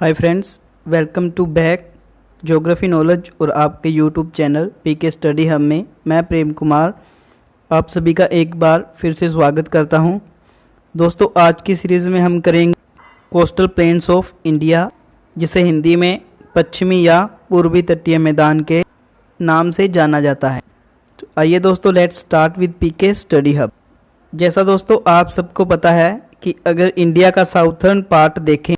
Hi friends, welcome to back geography knowledge और आपके YouTube channel PK study hub में मैं प्रेम कुमार आप सभी का एक बार फिर से स्वागत करता हूं। दोस्तों, आज की सीरीज़ में हम करेंगे कोस्टल प्लेन्स ऑफ इंडिया, जिसे हिंदी में पश्चिमी या पूर्वी तटीय मैदान के नाम से जाना जाता है। तो आइए दोस्तों, let's start with PK study hub. जैसा दोस्तों आप सबको पता है कि अगर इंडिया का साउथर्न पार्ट देखें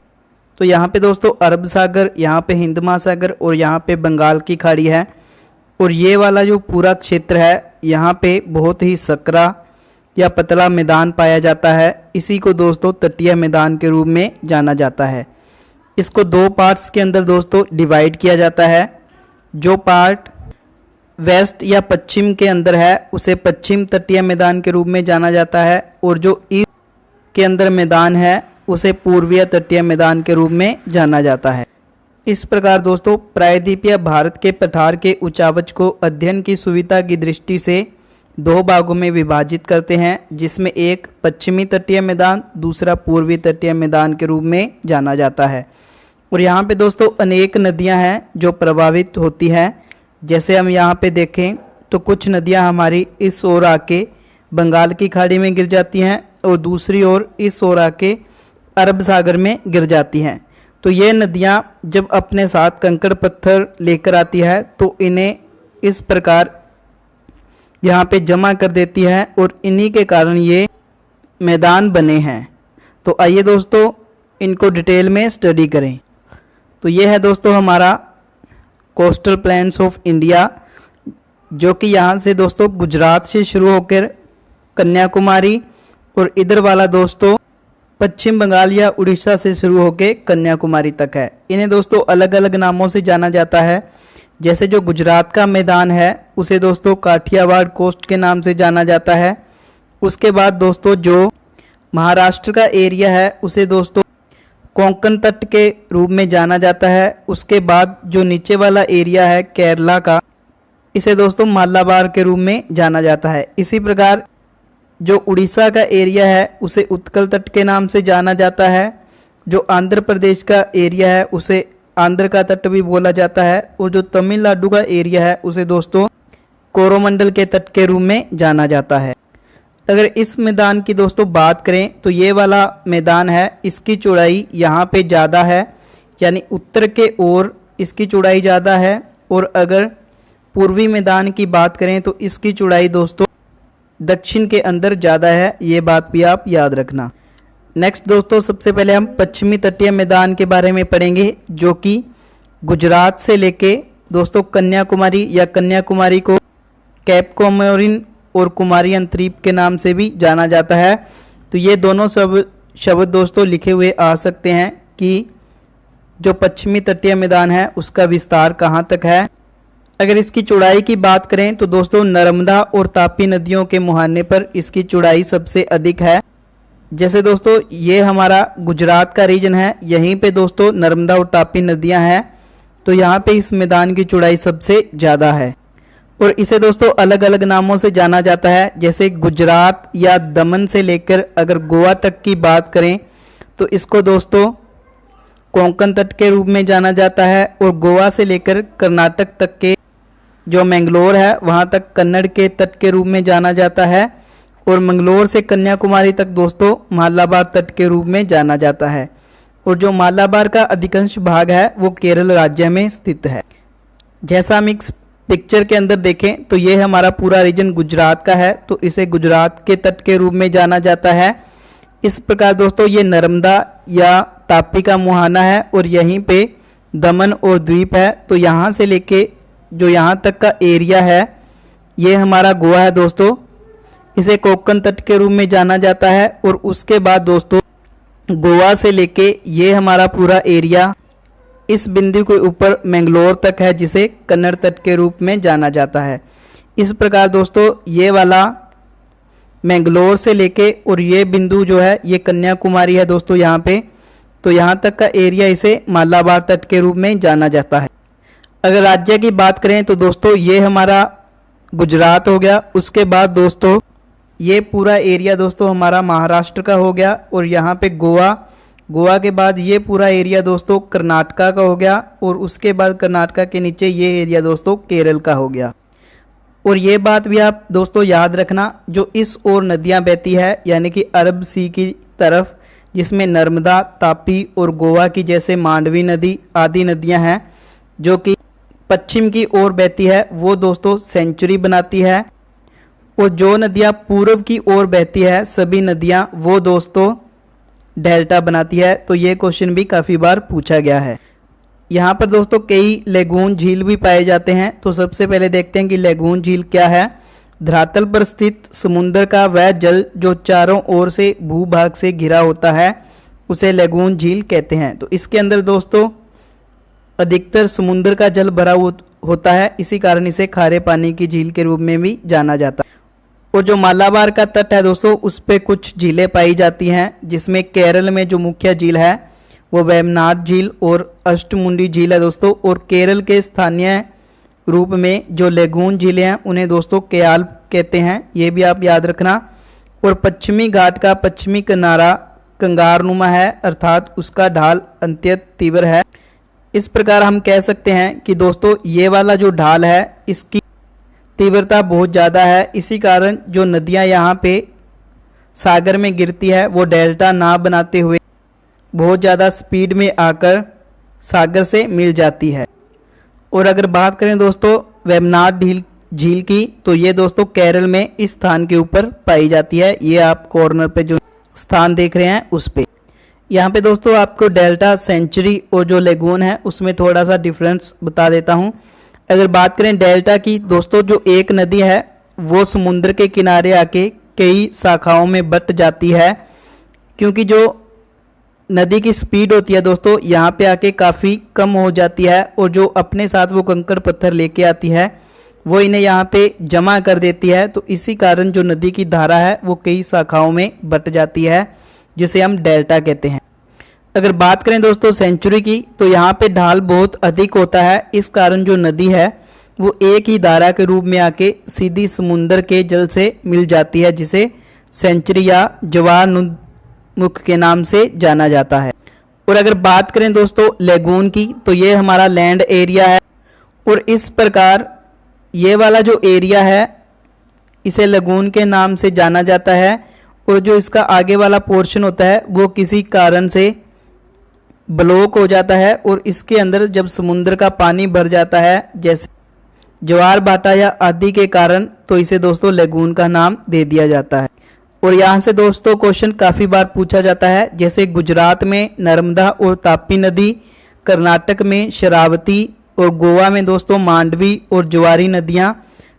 तो यहाँ पे दोस्तों अरब सागर, यहाँ पे हिंद महासागर और यहाँ पे बंगाल की खाड़ी है। और ये वाला जो पूरा क्षेत्र है, यहाँ पे बहुत ही सकरा या पतला मैदान पाया जाता है। इसी को दोस्तों तटीय मैदान के रूप में जाना जाता है। इसको दो पार्ट्स के अंदर दोस्तों डिवाइड किया जाता है। जो पार्ट वेस्ट या पश्चिम के अंदर है उसे पश्चिम तटीय मैदान के रूप में जाना जाता है, और जो ईस्ट के अंदर मैदान है उसे पूर्वीय तटीय मैदान के रूप में जाना जाता है। इस प्रकार दोस्तों प्रायद्वीपीय भारत के पठार के उचावच को अध्ययन की सुविधा की दृष्टि से दो भागों में विभाजित करते हैं, जिसमें एक पश्चिमी तटीय मैदान, दूसरा पूर्वी तटीय मैदान के रूप में जाना जाता है। और यहाँ पे दोस्तों अनेक नदियाँ हैं जो प्रभावित होती हैं। जैसे हम यहाँ पे देखें तो कुछ नदियाँ हमारी इस ओर आके बंगाल की खाड़ी में गिर जाती हैं और दूसरी ओर इस ओर आके अरब सागर में गिर जाती हैं। तो ये नदियाँ जब अपने साथ कंकड़ पत्थर लेकर आती है तो इन्हें इस प्रकार यहाँ पे जमा कर देती है और इन्हीं के कारण ये मैदान बने हैं। तो आइए दोस्तों इनको डिटेल में स्टडी करें। तो ये है दोस्तों हमारा कोस्टल प्लेन्स ऑफ इंडिया, जो कि यहाँ से दोस्तों गुजरात से शुरू होकर कन्याकुमारी और इधर वाला दोस्तों पश्चिम बंगाल या उड़ीसा से शुरू होकर कन्याकुमारी तक है। इन्हें दोस्तों अलग अलग नामों से जाना जाता है। जैसे जो गुजरात का मैदान है उसे दोस्तों काठियावाड़ कोस्ट के नाम से जाना जाता है। उसके बाद दोस्तों जो महाराष्ट्र का एरिया है उसे दोस्तों कोंकण तट के रूप में जाना जाता है। उसके बाद जो नीचे वाला एरिया है केरला का, इसे दोस्तों मालाबार के रूप में जाना जाता है। इसी प्रकार जो उड़ीसा का एरिया है उसे उत्कल तट के नाम से जाना जाता है। जो आंध्र प्रदेश का एरिया है उसे आंध्र का तट भी बोला जाता है, और जो तमिलनाडु का एरिया है उसे दोस्तों कोरोमंडल के तट के रूप में जाना जाता है। अगर इस मैदान की दोस्तों बात करें तो ये वाला मैदान है, इसकी चौड़ाई यहाँ पे ज़्यादा है, यानी उत्तर के ओर इसकी चौड़ाई ज़्यादा है। और अगर पूर्वी मैदान की बात करें तो इसकी चौड़ाई दोस्तों दक्षिण के अंदर ज़्यादा है। ये बात भी आप याद रखना। नेक्स्ट दोस्तों सबसे पहले हम पश्चिमी तटीय मैदान के बारे में पढ़ेंगे, जो कि गुजरात से लेके दोस्तों कन्याकुमारी या कन्याकुमारी को कैप कोमोरिन और कुमारी अंतरीप के नाम से भी जाना जाता है। तो ये दोनों शब्द दोस्तों लिखे हुए आ सकते हैं कि जो पश्चिमी तटीय मैदान है उसका विस्तार कहाँ तक है। अगर इसकी चौड़ाई की बात करें तो दोस्तों नर्मदा और तापी नदियों के मुहाने पर इसकी चौड़ाई सबसे अधिक है। जैसे दोस्तों ये हमारा गुजरात का रीजन है, यहीं पे दोस्तों नर्मदा और तापी नदियां हैं, तो यहाँ पे इस मैदान की चौड़ाई सबसे ज़्यादा है। और इसे दोस्तों अलग अलग नामों से जाना जाता है। जैसे गुजरात या दमन से लेकर अगर गोवा तक की बात करें तो इसको दोस्तों कोंकण तट के रूप में जाना जाता है, और गोवा से लेकर कर्नाटक तक के जो मैंगलोर है वहाँ तक कन्नड़ के तट के रूप में जाना जाता है, और मंगलोर से कन्याकुमारी तक दोस्तों मालाबार तट के रूप में जाना जाता है। और जो मालाबार का अधिकांश भाग है वो केरल राज्य में स्थित है। जैसा हम इस पिक्चर के अंदर देखें तो ये हमारा पूरा रीजन गुजरात का है, तो इसे गुजरात के तट के रूप में जाना जाता है। इस प्रकार दोस्तों ये नर्मदा या तापी का मुहाना है, और यहीं पे दमन और द्वीप है। तो यहाँ से लेके जो यहाँ तक का एरिया है ये हमारा गोवा है दोस्तों, इसे कोंकण तट के रूप में जाना जाता है। और उसके बाद दोस्तों गोवा से लेके ये हमारा पूरा एरिया इस बिंदु के ऊपर मैंगलोर तक है, जिसे कन्नड़ तट के रूप में जाना जाता है। इस प्रकार दोस्तों ये वाला मैंगलोर से लेके और ये बिंदु जो है ये कन्याकुमारी है दोस्तों यहाँ पे, तो यहाँ तक का एरिया इसे मालाबार तट के रूप में जाना जाता है। अगर राज्य की बात करें तो दोस्तों ये हमारा गुजरात हो गया। उसके बाद दोस्तों ये पूरा एरिया दोस्तों हमारा महाराष्ट्र का हो गया, और यहाँ पे गोवा गोवा के बाद ये पूरा एरिया दोस्तों कर्नाटका का हो गया और उसके बाद कर्नाटका के नीचे ये एरिया दोस्तों केरल का हो गया। और ये बात भी आप दोस्तों याद रखना, जो इस ओर नदियाँ बहती है यानी कि अरब सी की तरफ, जिसमें नर्मदा, तापी और गोवा की जैसे मांडवी नदी आदि नदियाँ हैं, जो कि पश्चिम की ओर बहती है, वो दोस्तों सेंचुरी बनाती है। और जो नदियाँ पूर्व की ओर बहती है सभी नदियाँ, वो दोस्तों डेल्टा बनाती है। तो ये क्वेश्चन भी काफ़ी बार पूछा गया है। यहाँ पर दोस्तों कई लेगून झील भी पाए जाते हैं। तो सबसे पहले देखते हैं कि लेगून झील क्या है। धरातल पर स्थित समुद्र का वह जल जो चारों ओर से भूभाग से घिरा होता है, उसे लेगून झील कहते हैं। तो इसके अंदर दोस्तों अधिकतर समुद्र का जल भरा होता है, इसी कारण इसे खारे पानी की झील के रूप में भी जाना जाता है। और जो मालाबार का तट है दोस्तों, उस पे कुछ झीलें पाई जाती हैं, जिसमें केरल में जो मुख्य झील है वो वेम्बनाड झील और अष्टमुंडी झील है दोस्तों। और केरल के स्थानीय रूप में जो लेगून झीलें हैं उन्हें दोस्तों कयाल कहते हैं, ये भी आप याद रखना। और पश्चिमी घाट का पश्चिमी किनारा कंगारनुमा है, अर्थात उसका ढाल अत्यंत तीव्र है। इस प्रकार हम कह सकते हैं कि दोस्तों ये वाला जो ढाल है इसकी तीव्रता बहुत ज़्यादा है, इसी कारण जो नदियाँ यहाँ पे सागर में गिरती है वो डेल्टा ना बनाते हुए बहुत ज़्यादा स्पीड में आकर सागर से मिल जाती है। और अगर बात करें दोस्तों वेम्बनाड झील की, तो ये दोस्तों केरल में इस स्थान के ऊपर पाई जाती है। ये आप कॉर्नर पे जो स्थान देख रहे हैं उस पे। यहाँ पे दोस्तों आपको डेल्टा, सेंचुरी और जो लेगून है उसमें थोड़ा सा डिफरेंस बता देता हूँ। अगर बात करें डेल्टा की दोस्तों, जो एक नदी है वो समुद्र के किनारे आके कई शाखाओं में बट जाती है, क्योंकि जो नदी की स्पीड होती है दोस्तों यहाँ पे आके काफ़ी कम हो जाती है, और जो अपने साथ वो कंकड़ पत्थर लेके आती है वो इन्हें यहाँ पे जमा कर देती है। तो इसी कारण जो नदी की धारा है वो कई शाखाओं में बट जाती है, जिसे हम डेल्टा कहते हैं। अगर बात करें दोस्तों सेंचुरी की, तो यहाँ पे ढाल बहुत अधिक होता है, इस कारण जो नदी है वो एक ही धारा के रूप में आके सीधी समुद्र के जल से मिल जाती है, जिसे सेंचुरी या ज्वारनुमुख के नाम से जाना जाता है। और अगर बात करें दोस्तों लेगून की, तो ये हमारा लैंड एरिया है, और इस प्रकार ये वाला जो एरिया है इसे लगून के नाम से जाना जाता है। और जो इसका आगे वाला पोर्शन होता है वो किसी कारण से ब्लॉक हो जाता है, और इसके अंदर जब समुद्र का पानी भर जाता है, जैसे ज्वार भाटा या आदि के कारण, तो इसे दोस्तों लेगून का नाम दे दिया जाता है। और यहाँ से दोस्तों क्वेश्चन काफ़ी बार पूछा जाता है, जैसे गुजरात में नर्मदा और तापी नदी, कर्नाटक में शरावती और गोवा में दोस्तों मांडवी और ज्वारी नदियाँ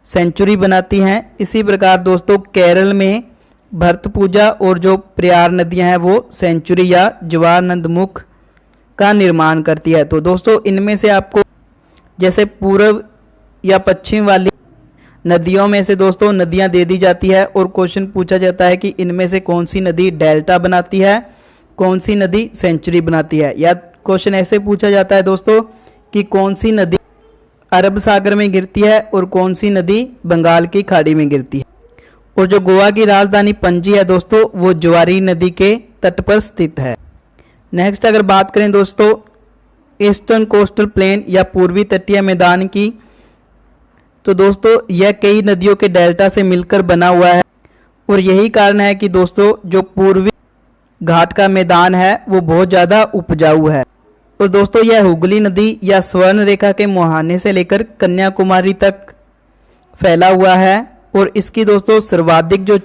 सेंचुरी बनाती हैं। इसी प्रकार दोस्तों केरल में भरतपूजा और जो प्रयार नदियाँ हैं वो सेंचुरी या ज्वारनदमुख का निर्माण करती है। तो दोस्तों इनमें से आपको जैसे पूर्व या पश्चिम वाली नदियों में से दोस्तों नदियां दे दी जाती है, और क्वेश्चन पूछा जाता है कि इनमें से कौन सी नदी डेल्टा बनाती है, कौन सी नदी सेंचुरी बनाती है। या क्वेश्चन ऐसे पूछा जाता है दोस्तों कि कौन सी नदी अरब सागर में गिरती है और कौन सी नदी बंगाल की खाड़ी में गिरती है। और जो गोवा की राजधानी पणजी है दोस्तों वो ज्वारी नदी के तट पर स्थित है। नेक्स्ट अगर बात करें दोस्तों ईस्टर्न कोस्टल प्लेन या पूर्वी तटीय मैदान की, तो दोस्तों यह कई नदियों के डेल्टा से मिलकर बना हुआ है, और यही कारण है कि दोस्तों जो पूर्वी घाट का मैदान है वो बहुत ज़्यादा उपजाऊ है। और दोस्तों यह हुगली नदी या स्वर्ण रेखा के मुहाने से लेकर कन्याकुमारी तक फैला हुआ है, और इसकी दोस्तों सर्वाधिक जो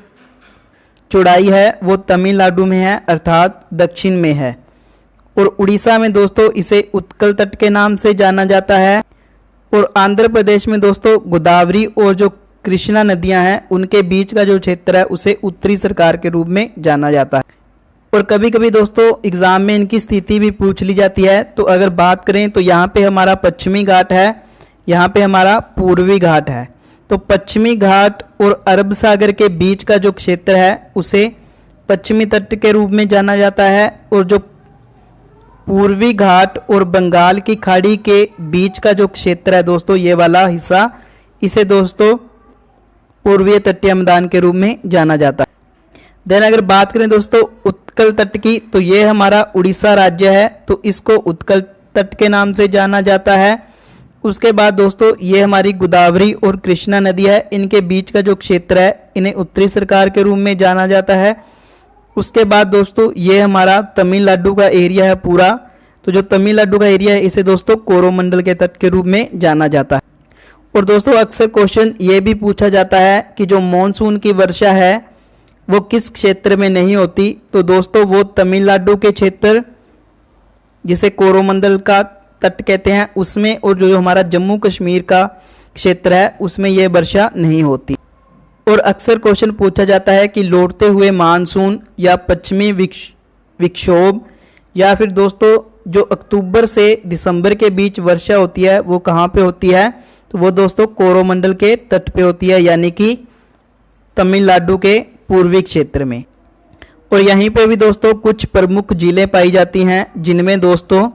चौड़ाई है वो तमिलनाडु में है, अर्थात दक्षिण में है। और उड़ीसा में दोस्तों इसे उत्कल तट के नाम से जाना जाता है। और आंध्र प्रदेश में दोस्तों गोदावरी और जो कृष्णा नदियां हैं उनके बीच का जो क्षेत्र है उसे उत्तरी सरकार के रूप में जाना जाता है। और कभी कभी दोस्तों एग्जाम में इनकी स्थिति भी पूछ ली जाती है। तो अगर बात करें तो यहाँ पे हमारा पश्चिमी घाट है, यहाँ पे हमारा पूर्वी घाट है। तो पश्चिमी घाट और अरब सागर के बीच का जो क्षेत्र है उसे पश्चिमी तट के रूप में जाना जाता है, और जो पूर्वी घाट और बंगाल की खाड़ी के बीच का जो क्षेत्र है दोस्तों ये वाला हिस्सा, इसे दोस्तों पूर्वीय तटीय मैदान के रूप में जाना जाता है। देन अगर बात करें दोस्तों उत्कल तट की, तो ये हमारा उड़ीसा राज्य है, तो इसको उत्कल तट के नाम से जाना जाता है। उसके बाद दोस्तों ये हमारी गोदावरी और कृष्णा नदी है, इनके बीच का जो क्षेत्र है इन्हें उत्तरी सरकार के रूप में जाना जाता है। उसके बाद दोस्तों ये हमारा तमिलनाडु का एरिया है पूरा, तो जो तमिलनाडु का एरिया है इसे दोस्तों कोरोमंडल के तट के रूप में जाना जाता है। और दोस्तों अक्सर क्वेश्चन ये भी पूछा जाता है कि जो मॉनसून की वर्षा है वो किस क्षेत्र में नहीं होती, तो दोस्तों वो तमिलनाडु के क्षेत्र जिसे कोरोमंडल का तट कहते हैं उसमें, और जो हमारा जम्मू कश्मीर का क्षेत्र है उसमें ये वर्षा नहीं होती। और अक्सर क्वेश्चन पूछा जाता है कि लौटते हुए मानसून या पश्चिमी विक्षोभ या फिर दोस्तों जो अक्टूबर से दिसंबर के बीच वर्षा होती है वो कहाँ पे होती है, तो वो दोस्तों कोरोमंडल के तट पे होती है, यानी कि तमिलनाडु के पूर्वी क्षेत्र में। और यहीं पे भी दोस्तों कुछ प्रमुख झीलें पाई जाती हैं, जिनमें दोस्तों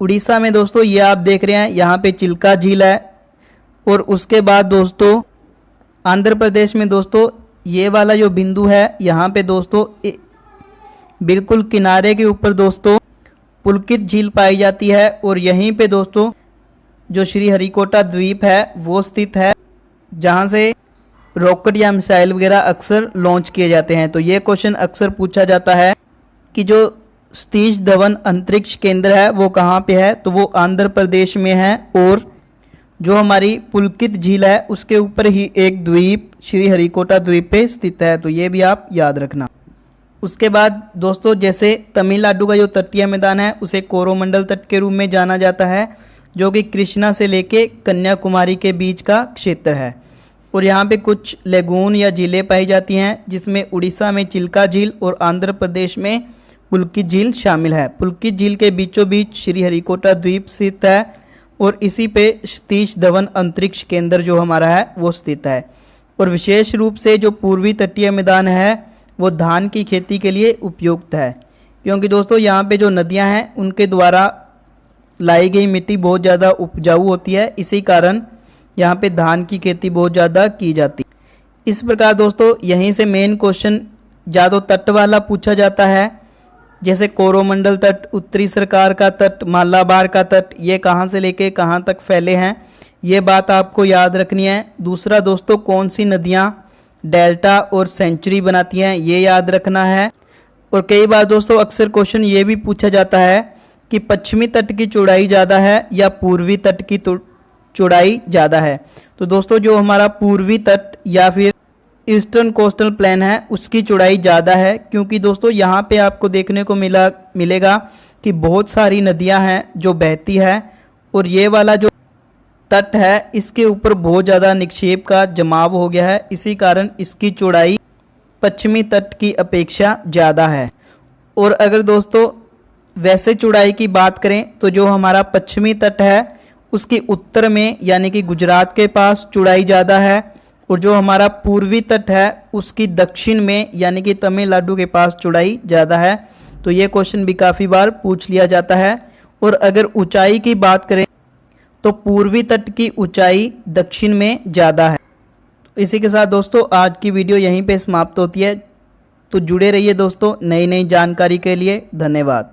उड़ीसा में दोस्तों ये आप देख रहे हैं यहाँ पे चिल्का झील है। और उसके बाद दोस्तों आंध्र प्रदेश में दोस्तों ये वाला जो बिंदु है यहाँ पे दोस्तों बिल्कुल किनारे के ऊपर दोस्तों पुलकित झील पाई जाती है। और यहीं पे दोस्तों जो श्रीहरिकोटा द्वीप है वो स्थित है, जहाँ से रॉकेट या मिसाइल वगैरह अक्सर लॉन्च किए जाते हैं। तो ये क्वेश्चन अक्सर पूछा जाता है कि जो सतीश धवन अंतरिक्ष केंद्र है वो कहाँ पे है, तो वो आंध्र प्रदेश में है। और जो हमारी पुलकित झील है उसके ऊपर ही एक द्वीप श्रीहरिकोटा द्वीप पे स्थित है, तो ये भी आप याद रखना। उसके बाद दोस्तों जैसे तमिलनाडु का जो तटीय मैदान है उसे कोरोमंडल तट के रूप में जाना जाता है, जो कि कृष्णा से लेके कन्याकुमारी के बीच का क्षेत्र है। और यहाँ पे कुछ लेगून या झीलें पाई जाती हैं, जिसमें उड़ीसा में चिल्का झील और आंध्र प्रदेश में पुलकित झील शामिल है। पुलकित झील के बीचों बीच श्रीहरिकोटा द्वीप स्थित है और इसी पे सतीश धवन अंतरिक्ष केंद्र जो हमारा है वो स्थित है। और विशेष रूप से जो पूर्वी तटीय मैदान है वो धान की खेती के लिए उपयुक्त है, क्योंकि दोस्तों यहाँ पे जो नदियाँ हैं उनके द्वारा लाई गई मिट्टी बहुत ज़्यादा उपजाऊ होती है, इसी कारण यहाँ पे धान की खेती बहुत ज़्यादा की जाती है। इस प्रकार दोस्तों यहीं से मेन क्वेश्चन ज़्यादा तट वाला पूछा जाता है, जैसे कोरोमंडल तट, उत्तरी सरकार का तट, मालाबार का तट, ये कहाँ से लेके कहाँ तक फैले हैं, ये बात आपको याद रखनी है। दूसरा दोस्तों कौन सी नदियाँ डेल्टा और सेंचुरी बनाती हैं, ये याद रखना है। और कई बार दोस्तों अक्सर क्वेश्चन ये भी पूछा जाता है कि पश्चिमी तट की चौड़ाई ज़्यादा है या पूर्वी तट की चौड़ाई ज़्यादा है। तो दोस्तों जो हमारा पूर्वी तट या फिर ईस्टर्न कोस्टल प्लेन है उसकी चौड़ाई ज़्यादा है, क्योंकि दोस्तों यहाँ पे आपको देखने को मिलेगा कि बहुत सारी नदियाँ हैं जो बहती है, और ये वाला जो तट है इसके ऊपर बहुत ज़्यादा निक्षेप का जमाव हो गया है, इसी कारण इसकी चौड़ाई पश्चिमी तट की अपेक्षा ज़्यादा है। और अगर दोस्तों वैसे चौड़ाई की बात करें तो जो हमारा पश्चिमी तट है उसकी उत्तर में यानी कि गुजरात के पास चौड़ाई ज़्यादा है, और जो हमारा पूर्वी तट है उसकी दक्षिण में यानी कि तमिलनाडु के पास चौड़ाई ज़्यादा है। तो ये क्वेश्चन भी काफ़ी बार पूछ लिया जाता है। और अगर ऊंचाई की बात करें तो पूर्वी तट की ऊंचाई दक्षिण में ज़्यादा है। इसी के साथ दोस्तों आज की वीडियो यहीं पे समाप्त होती है। तो जुड़े रहिए दोस्तों नई नई जानकारी के लिए। धन्यवाद।